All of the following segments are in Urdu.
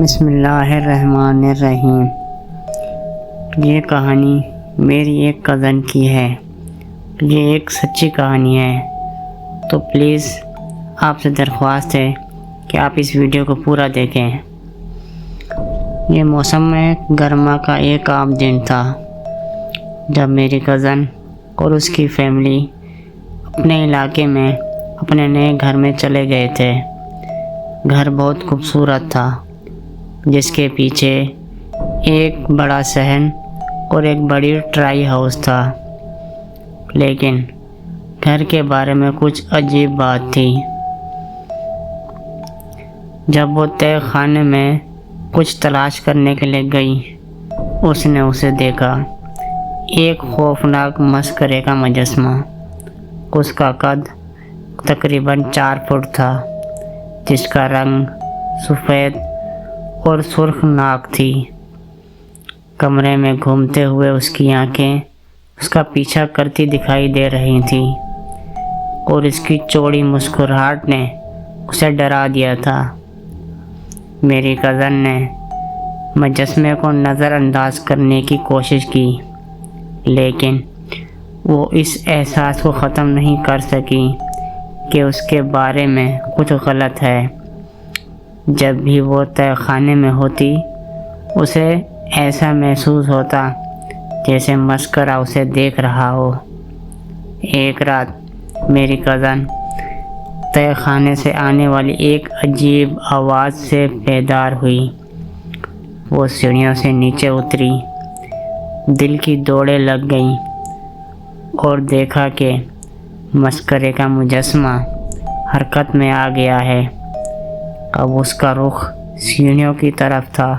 بسم اللہ الرحمن الرحیم۔ یہ کہانی میری ایک کزن کی ہے۔ یہ ایک سچی کہانی ہے، تو پلیز آپ سے درخواست ہے کہ آپ اس ویڈیو کو پورا دیکھیں۔ یہ موسم گرما کا ایک عام دن تھا جب میری کزن اور اس کی فیملی اپنے علاقے میں اپنے نئے گھر میں چلے گئے تھے۔ گھر بہت خوبصورت تھا، جس کے پیچھے ایک بڑا صحن اور ایک بڑی ٹرائی ہاؤس تھا، لیکن گھر کے بارے میں کچھ عجیب بات تھی۔ جب وہ تہہ خانے میں کچھ تلاش کرنے کے لیے گئی، اس نے اسے دیکھا، ایک خوفناک مسخرے کا مجسمہ۔ اس کا قد تقریباً 4 فٹ تھا، جس کا رنگ سفید اور سرخ ناک تھی۔ کمرے میں گھومتے ہوئے اس کی آنکھیں اس کا پیچھا کرتی دکھائی دے رہی تھیں، اور اس کی چوڑی مسکراہٹ نے اسے ڈرا دیا تھا۔ میری کزن نے مجسمے کو نظر انداز کرنے کی کوشش کی، لیکن وہ اس احساس کو ختم نہیں کر سکی کہ اس کے بارے میں کچھ غلط ہے۔ جب بھی وہ تہہ خانے میں ہوتی، اسے ایسا محسوس ہوتا جیسے مسخرہ اسے دیکھ رہا ہو۔ ایک رات میری کزن تہہ خانے سے آنے والی ایک عجیب آواز سے بیدار ہوئی۔ وہ سیڑھیوں سے نیچے اتری، دل کی دوڑیں لگ گئیں، اور دیکھا کہ مسخرے کا مجسمہ حرکت میں آ گیا ہے۔ اب اس کا رخ سیڑھیوں کی طرف تھا،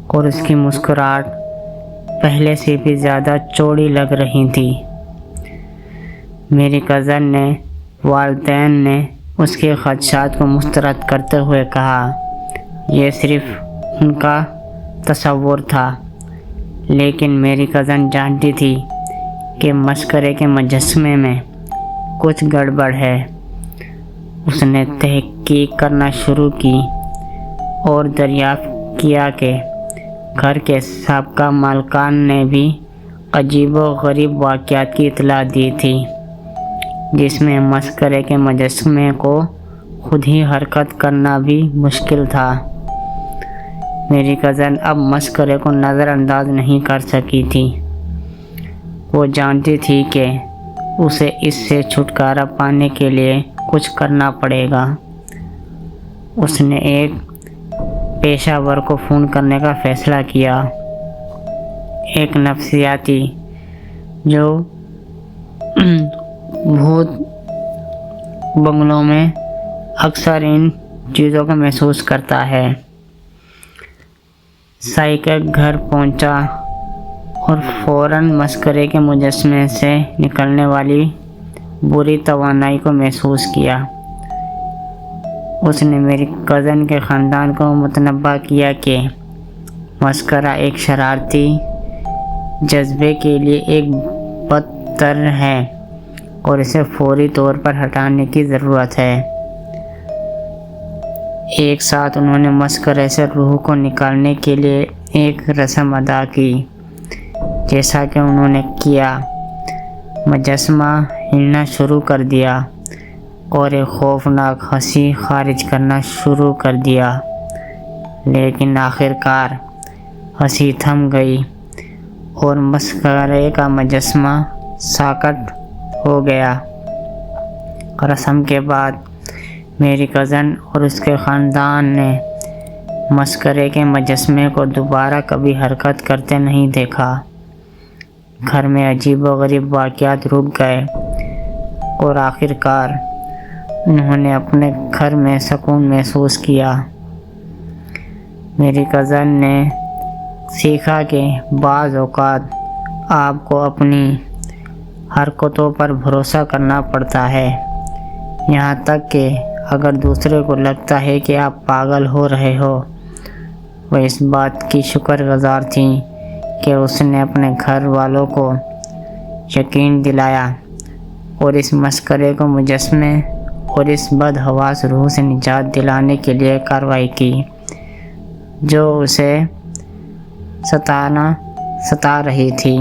اور اس کی مسکراہٹ پہلے سے بھی زیادہ چوڑی لگ رہی تھی۔ میری کزن نے والدین نے اس کے خدشات کو مسترد کرتے ہوئے کہا، یہ صرف ان کا تصور تھا، لیکن میری کزن جانتی تھی کہ مسخرے کے مجسمے میں کچھ گڑبڑ ہے۔ اس نے تحقیق کرنا شروع کی اور دریافت کیا کہ گھر کے سابقہ مالکان نے بھی عجیب و غریب واقعات کی اطلاع دی تھی، جس میں مسخرے کے مجسمے کو خود ہی حرکت کرنا بھی مشکل تھا۔ میری کزن اب مسخرے کو نظر انداز نہیں کر سکی تھی۔ وہ جانتی تھی کہ اسے اس سے چھٹکارا پانے کے لیے کچھ کرنا پڑے گا۔ اس نے ایک پیشہ ور کو فون کرنے کا فیصلہ کیا، ایک نفسیاتی جو بھوت بنگلوں میں اکثر ان چیزوں کو محسوس کرتا ہے۔ سائیکک گھر پہنچا اور فوراً مسخرے کے مجسمے سے نکلنے والی بری توانائی کو محسوس کیا۔ اس نے میری کزن کے خاندان کو متنبہ کیا کہ مسخرہ ایک شرارتی جذبے کے لیے ایک بدتر ہے، اور اسے فوری طور پر ہٹانے کی ضرورت ہے۔ ایک ساتھ انہوں نے مسخرے سے روح کو نکالنے کے لیے ایک رسم ادا کی۔ جیسا کہ انہوں نے کیا، مجسمہ ہلنا شروع کر دیا اور ایک خوفناک ہنسی خارج کرنا شروع کر دیا، لیکن آخر کار ہنسی تھم گئی اور مسخرے کا مجسمہ ساکت ہو گیا۔ رسم کے بعد میری کزن اور اس کے خاندان نے مسخرے کے مجسمے کو دوبارہ کبھی حرکت کرتے نہیں دیکھا۔ گھر میں عجیب و غریب واقعات رک گئے، اور آخر کار انہوں نے اپنے گھر میں سکون محسوس کیا۔ میری کزن نے سیکھا کہ بعض اوقات آپ کو اپنی حرکتوں پر بھروسہ کرنا پڑتا ہے، یہاں تک کہ اگر دوسرے کو لگتا ہے کہ آپ پاگل ہو رہے ہو۔ وہ اس بات کی شکر گزار تھیں کہ اس نے اپنے گھر والوں کو یقین دلایا اور اس مسخرے کو مجسمے اور اس بدحواس روح سے نجات دلانے کے لیے کارروائی کی۔ جو اسے ستا رہی تھی۔